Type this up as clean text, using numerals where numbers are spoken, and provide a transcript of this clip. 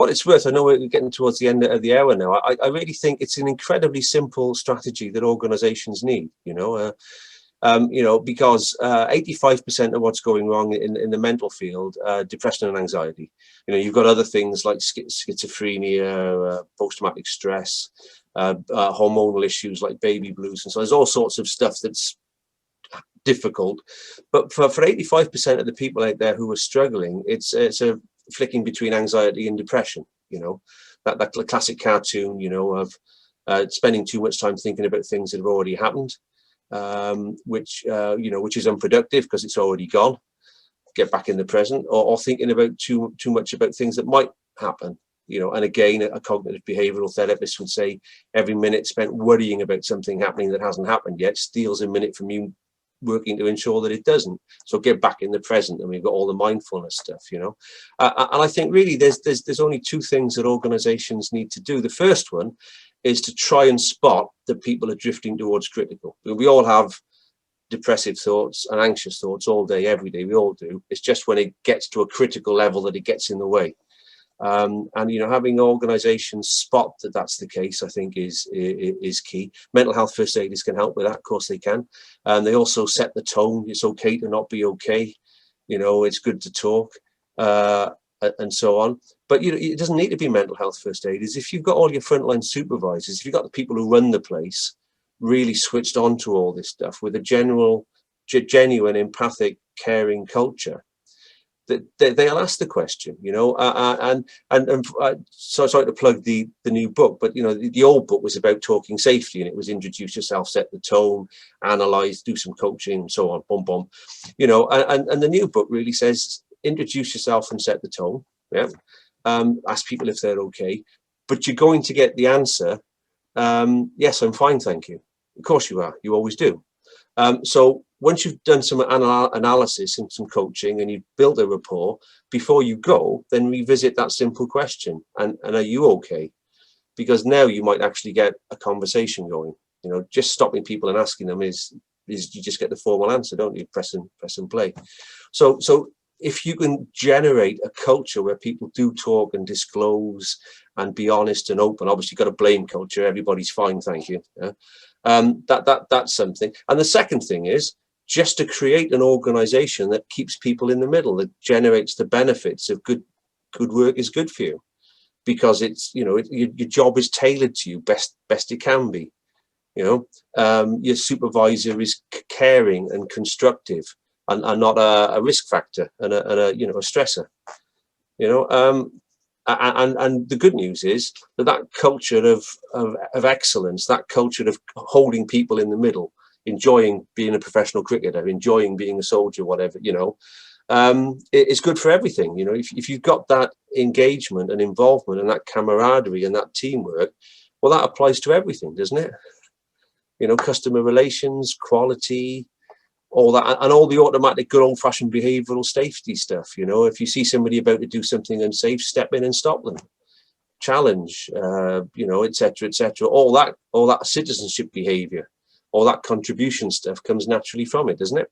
what it's worth, I know we're getting towards the end of the hour now. I really think it's an incredibly simple strategy that organizations need, because 85% of what's going wrong in the mental field, depression and anxiety. You've got other things like schizophrenia, post-traumatic stress, hormonal issues like baby blues. And so there's all sorts of stuff that's difficult. But for 85% of the people out there who are struggling, it's a flicking between anxiety and depression. That classic cartoon, of spending too much time thinking about things that have already happened, which is unproductive because it's already gone. Get back in the present, or thinking about too much about things that might happen. And again, a cognitive behavioural therapist would say every minute spent worrying about something happening that hasn't happened yet steals a minute from you working to ensure that it doesn't. So get back in the present, and we've got all the mindfulness stuff, and I think really there's only two things that organizations need to do. The first one is to try and spot that people are drifting towards critical. We all have depressive thoughts and anxious thoughts all day, every day. We all do. It's just when it gets to a critical level that it gets in the way. And having organizations spot that that's the case, I think is key. Mental health first aiders can help with that, of course they can. And they also set the tone. It's okay to not be okay. It's good to talk, and so on. But it doesn't need to be mental health first aiders. If you've got all your frontline supervisors, if you've got the people who run the place really switched on to all this stuff with a genuine, empathic, caring culture, they'll ask the question, so sorry to plug the new book, but the old book was about talking safety, and it was introduce yourself, set the tone, analyze, do some coaching, and so on, boom, boom, and the new book really says introduce yourself and set the tone. Ask people if they're okay, but you're going to get the answer, yes, I'm fine, thank you. Of course you are, you always do. So once you've done some analysis and some coaching and you've built a rapport, before you go, then revisit that simple question. And are you okay? Because now you might actually get a conversation going. Just stopping people and asking them is you just get the formal answer, don't you? Press and play. So if you can generate a culture where people do talk and disclose and be honest and open, obviously you've got a blame culture. Everybody's fine, thank you. Yeah? That's something. And the second thing is just to create an organization that keeps people in the middle, that generates the benefits of good work is good for you, because it's your job is tailored to you best it can be. Your supervisor is caring and constructive and not a risk factor and a stressor. And the good news is that culture of excellence, that culture of holding people in the middle, enjoying being a professional cricketer, enjoying being a soldier, whatever, it's good for everything. If you've got that engagement and involvement and that camaraderie and that teamwork, well, that applies to everything, doesn't it? Customer relations, quality, all that, and all the automatic good old-fashioned behavioural safety stuff. If you see somebody about to do something unsafe, step in and stop them, challenge, etc. All that citizenship behaviour, all that contribution stuff comes naturally from it, doesn't it?